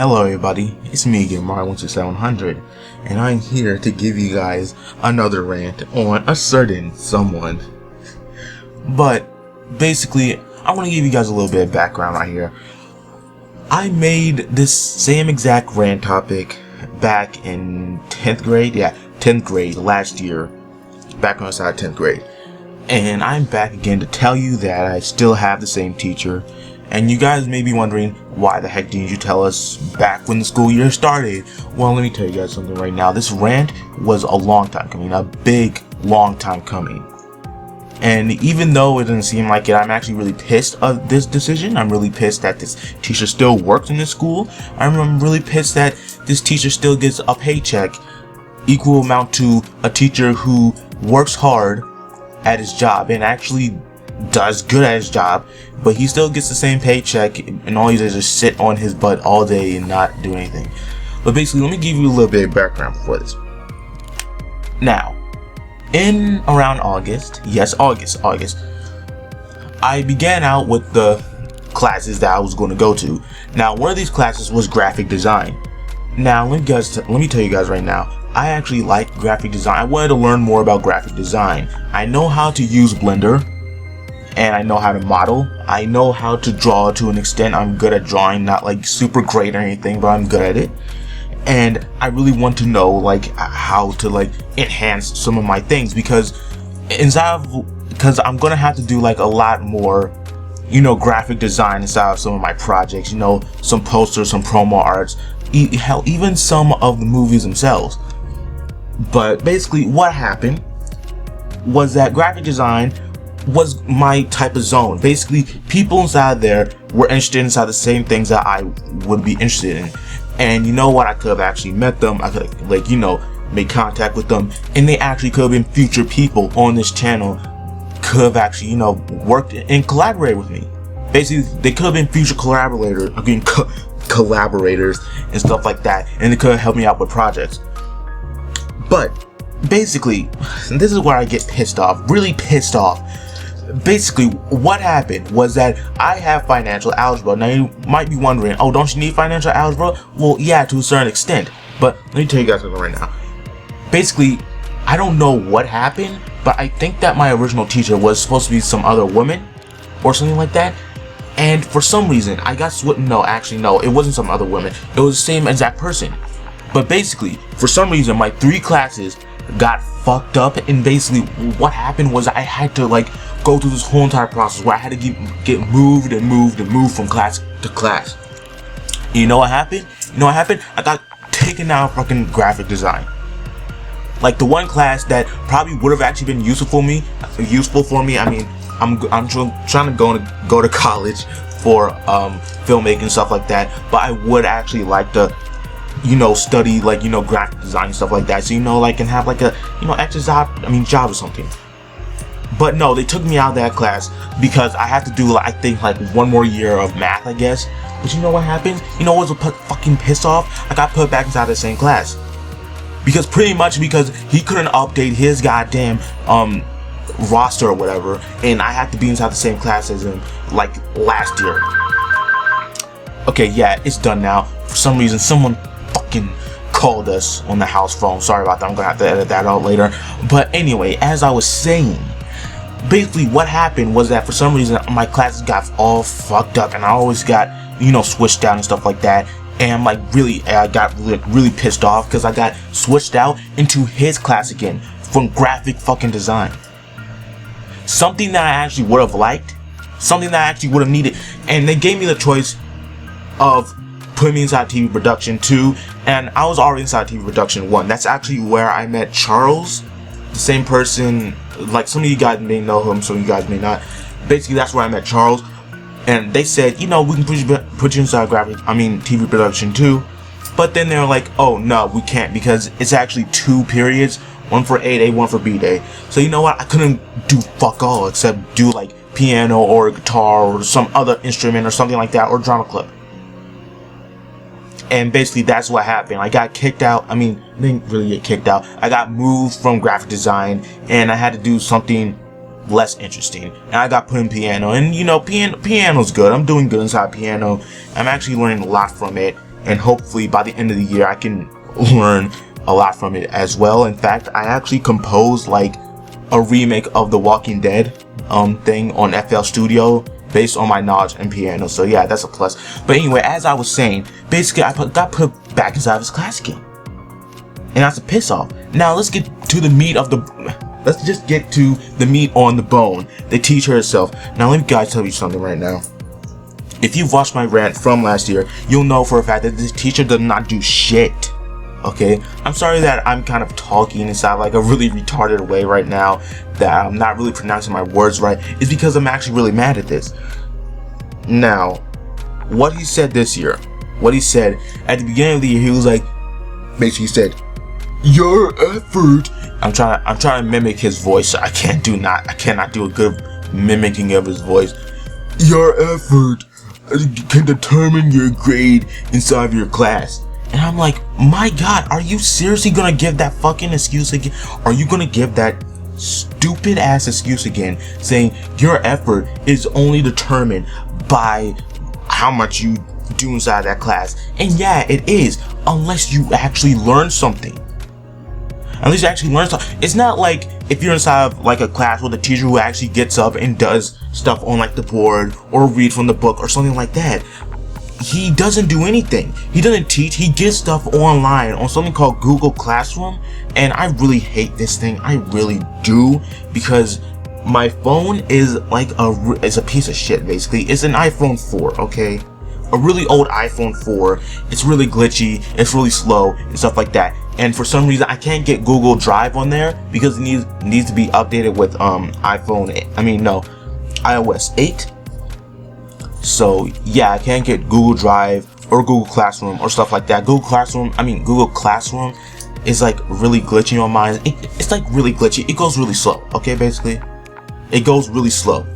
Hello everybody, it's me again, Mario16700, and I'm here to give you guys another rant on a certain someone. But basically, I want to give you guys a little bit of background right here. I made this same exact rant topic back in 10th grade, 10th grade last year, back when I started 10th grade. And I'm back again to tell you that I still have the same teacher. And you guys may be wondering, why the heck didn't you tell us back when the school year started? Well, let me tell you guys something right now. This rant was a long time coming, a big, long time coming. And even though it doesn't seem like it, I'm actually really pissed of this decision. I'm really pissed that this teacher still works in this school. I'm really pissed that this teacher still gets a paycheck equal amount to a teacher who works hard at his job and actually does good at his job, but he still gets the same paycheck, and all he does is sit on his butt all day and not do anything. But basically, let me give you a little bit of background before this. Now, in around August, I began out with the classes that I was going to go to. Now, one of these classes was graphic design. Now, let me tell you guys right now, I actually like graphic design. I wanted to learn more about graphic design. I know how to use Blender, and I know how to model. I know how to draw to an extent. I'm good at drawing, not like super great or anything, but I'm good at it. And I really want to know like how to like enhance some of my things, because I'm gonna have to do like a lot more, graphic design inside of some of my projects. Some posters, some promo arts, hell, even some of the movies themselves. But basically, what happened was that graphic design was my type of zone. Basically, people inside there were interested inside the same things that I would be interested in. And you know what? I could have actually met them. I could have, made contact with them, and they actually could have been future people on this channel. Could have actually, worked and collaborated with me. Basically, they could have been future collaborators and stuff like that, and they could have helped me out with projects. But basically, this is where I get pissed off, really pissed off. Basically, what happened was that I have financial algebra. Now, you might be wondering, oh, don't you need financial algebra? Well, yeah, to a certain extent. But let me tell you guys something right now. Basically, I don't know what happened, but I think that my original teacher was supposed to be some other woman or something like that. And for some reason, I got no, it wasn't some other woman. It was the same exact person. But basically, for some reason, my 3 classes got fucked up, and basically what happened was I had to go through this whole entire process where I had to get moved from class to class. You know what happened? I got taken out of fucking graphic design. Like the one class that probably would have actually been useful for me. I mean, I'm trying to go to college for filmmaking and stuff like that, but I would actually like to study graphic design and stuff like that, so can have a extra job or something. But no, they took me out of that class because I had to do I think one more year of math, I guess. But you know what happened? What was fucking pissed off? I got put back inside the same class because he couldn't update his goddamn roster or whatever, and I had to be inside the same class as him last year. Okay, yeah, it's done now. For some reason, someone fucking called us on the house phone. Sorry about that. I'm gonna have to edit that out later. But anyway, as I was saying, basically what happened was that for some reason my classes got all fucked up, and I always got switched out and stuff like that. And I got really pissed off because I got switched out into his class again from graphic fucking design. Something that I actually would have liked, something that I actually would have needed, and they gave me the choice of put me inside TV production 2, and I was already inside TV production 1. That's actually where I met Charles, the same person. Some of you guys may know him, some of you guys may not. Basically, that's where I met Charles, and they said, we can put you inside TV production 2, but then they were like, oh no, we can't, because it's actually 2 periods, one for A day, one for B day. So you know what? I couldn't do fuck all except do piano or guitar or some other instrument or something like that, or drama club. And basically that's what happened. I got kicked out. I didn't really get kicked out. I got moved from graphic design, and I had to do something less interesting. And I got put in piano, and piano's good. I'm doing good inside piano. I'm actually learning a lot from it. and hopefully by the end of the year I can learn a lot from it as well. In fact, I actually composed like a remake of the Walking Dead thing on FL Studio based on my knowledge in piano. So yeah, that's a plus. But anyway, as I was saying, basically I got put back inside of this class again, and that's a piss off. Now let's get to the meat of let's just get to the meat on the bone, the teacher herself. Now let me guys tell you something right now. If you've watched my rant from last year, you'll know for a fact that this teacher does not do shit. Okay? I'm sorry that I'm kind of talking inside like a really retarded way right now, that I'm not really pronouncing my words right. It's because I'm actually really mad at this. Now, what he said this year, what he said at the beginning of the year, he was like, basically he said, your effort. I'm trying to mimic his voice. I cannot do a good mimicking of his voice. Your effort can determine your grade inside of your class. And I'm like, my God, are you seriously gonna give that fucking excuse again? Are you gonna give that stupid ass excuse again, saying your effort is only determined by how much you do inside that class? And yeah, it is, unless you actually learn something. Unless you actually learn something. It's not like if you're inside of like a class with a teacher who actually gets up and does stuff on like the board or read from the book or something like that. He doesn't do anything. He doesn't teach. He gets stuff online on something called Google Classroom, and I really hate this thing. I really do, because my phone is like it's a piece of shit. Basically, it's an iPhone 4. Okay, a really old iPhone 4. It's really glitchy. It's really slow and stuff like that. And for some reason, I can't get Google Drive on there because it needs to be updated with iOS 8. So yeah, I can't get Google Drive or Google Classroom or stuff like that. Google Classroom is like really glitchy on mine. It's like really glitchy. It goes really slow. Okay, basically, it goes really slow.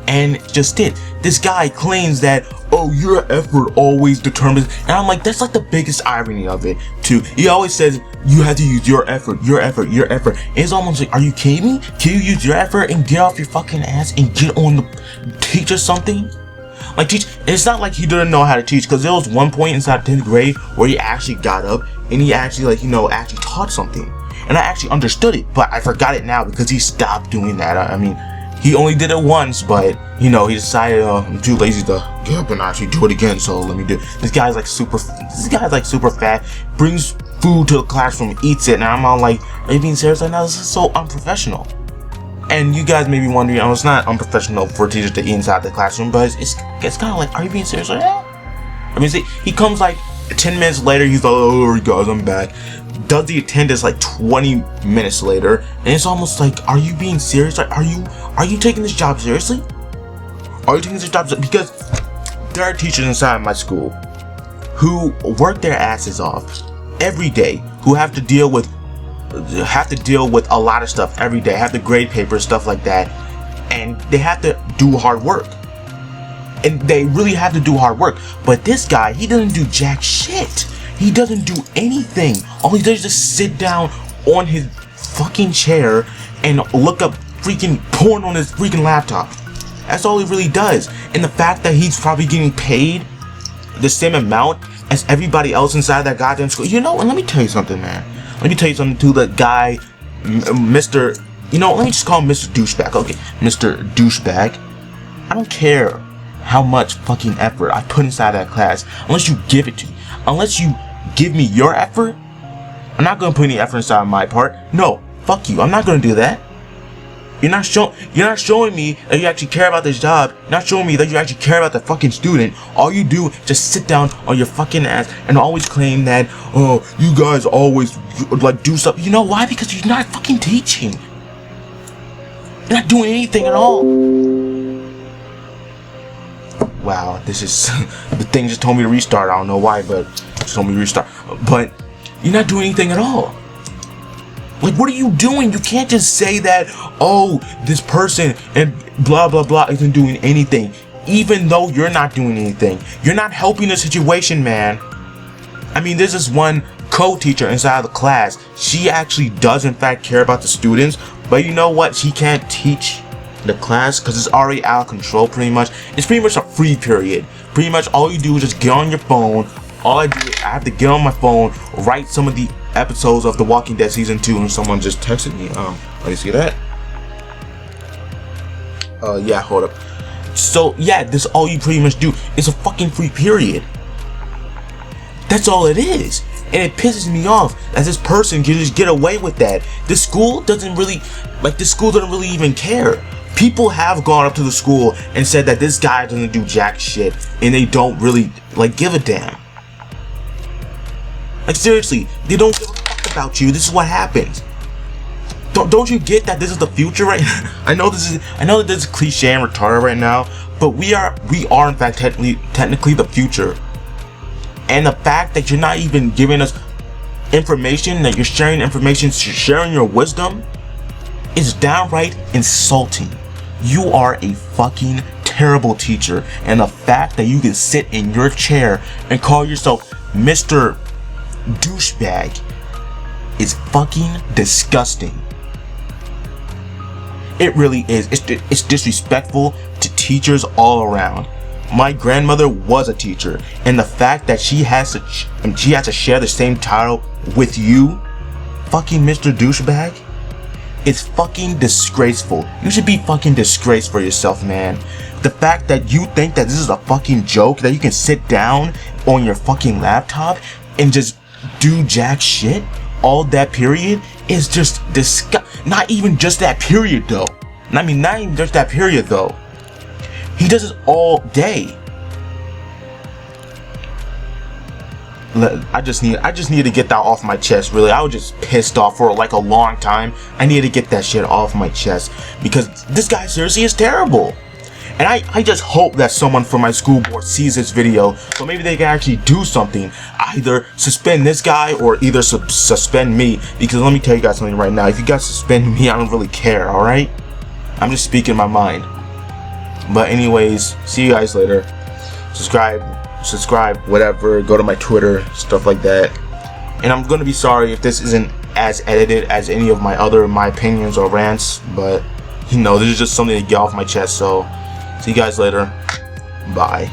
And just this guy claims that, oh, your effort always determines, and I'm like, that's like the biggest irony of it too. He always says you have to use your effort. And it's almost like, are you kidding me? Can you use your effort and get off your fucking ass and get on the teach us something? Like teach. It's not like he didn't know how to teach, because there was one point inside 10th grade where he actually got up and he actually actually taught something, and I actually understood it, but I forgot it now because he stopped doing that. I mean, he only did it once, but he decided, I'm too lazy to get up and actually do it again, so let me do it. This guy's like super fat, brings food to the classroom, eats it, and I'm all like, are you being serious right now? This is so unprofessional. And you guys may be wondering, it's not unprofessional for teachers to eat inside the classroom, but it's kind of like, are you being serious right now? I mean, see, he comes like 10 minutes later, he's like, oh guys, I'm back. Does the attendance like 20 minutes later, and it's almost like, are you being serious? Like, are you taking this job seriously? Are you taking this job seriously? Because there are teachers inside my school who work their asses off every day, who have to deal with a lot of stuff every day, have to grade papers, stuff like that, and they have to do hard work. And they really have to do hard work. But this guy, he doesn't do jack shit. He doesn't do anything. All he does is just sit down on his fucking chair and look up freaking porn on his freaking laptop. That's all he really does. And the fact that he's probably getting paid the same amount as everybody else inside that goddamn school. You know what? Let me tell you something, man. Let me tell you something to the guy, Mr. Let me just call him Mr. Douchebag. Okay, Mr. Douchebag. I don't care how much fucking effort I put inside that class unless you give it to me. Unless you give me your effort, I'm not gonna put any effort inside my part. No, fuck you. I'm not gonna do that. You're not showing me that you actually care about this job. You're not showing me that you actually care about the fucking student. All you do is just sit down on your fucking ass and always claim that, oh, you guys always like do stuff. You know why? Because you're not fucking teaching. You're not doing anything at all. Wow, this is the thing just told me to restart. I don't know why, but it just told me to restart. But you're not doing anything at all. Like, what are you doing? You can't just say that, oh, this person and blah, blah, blah isn't doing anything, even though you're not doing anything. You're not helping the situation, man. I mean, there's this one co-teacher inside of the class. She actually does, in fact, care about the students, but you know what? She can't teach the class because it's already out of control, pretty much. It's pretty much a free period. Pretty much all you do is just get on your phone all I do is I have to get on my phone, write some of the episodes of The Walking Dead season 2, and someone just texted me. Let me see that. Yeah, hold up. So yeah, this is all you pretty much do. It's a fucking free period. That's all it is. And it pisses me off that this person can just get away with that. The school doesn't really even care. People have gone up to the school and said that this guy doesn't do jack shit, and they don't really give a damn. Like, seriously, they don't give a fuck about you. This is what happens. Don't you get that this is the future right now? I know that this is cliche and retarded right now, but we are in fact technically the future. And the fact that you're not even giving us information, that you're sharing information, sharing your wisdom, is downright insulting. You are a fucking terrible teacher, and the fact that you can sit in your chair and call yourself Mr. Douchebag is fucking disgusting. It really is. It's disrespectful to teachers all around. My grandmother was a teacher, and the fact that she has to share the same title with you, fucking Mr. Douchebag, is fucking disgraceful. You should be fucking disgraced for yourself, man. The fact that you think that this is a fucking joke, that you can sit down on your fucking laptop and just do jack shit all that period is just not even just that period though. I mean, not even just that period though. He does it all day. I just need to get that off my chest, really. I was just pissed off for like a long time. I need to get that shit off my chest because this guy seriously is terrible. And I just hope that someone from my school board sees this video, so maybe they can actually do something. Either suspend this guy or either suspend me. Because let me tell you guys something right now. If you guys suspend me, I don't really care, alright? I'm just speaking my mind. But anyways, see you guys later. Subscribe, whatever. Go to my Twitter, stuff like that. And I'm gonna be sorry if this isn't as edited as any of my opinions or rants. But, you know, this is just something to get off my chest. So, see you guys later. Bye.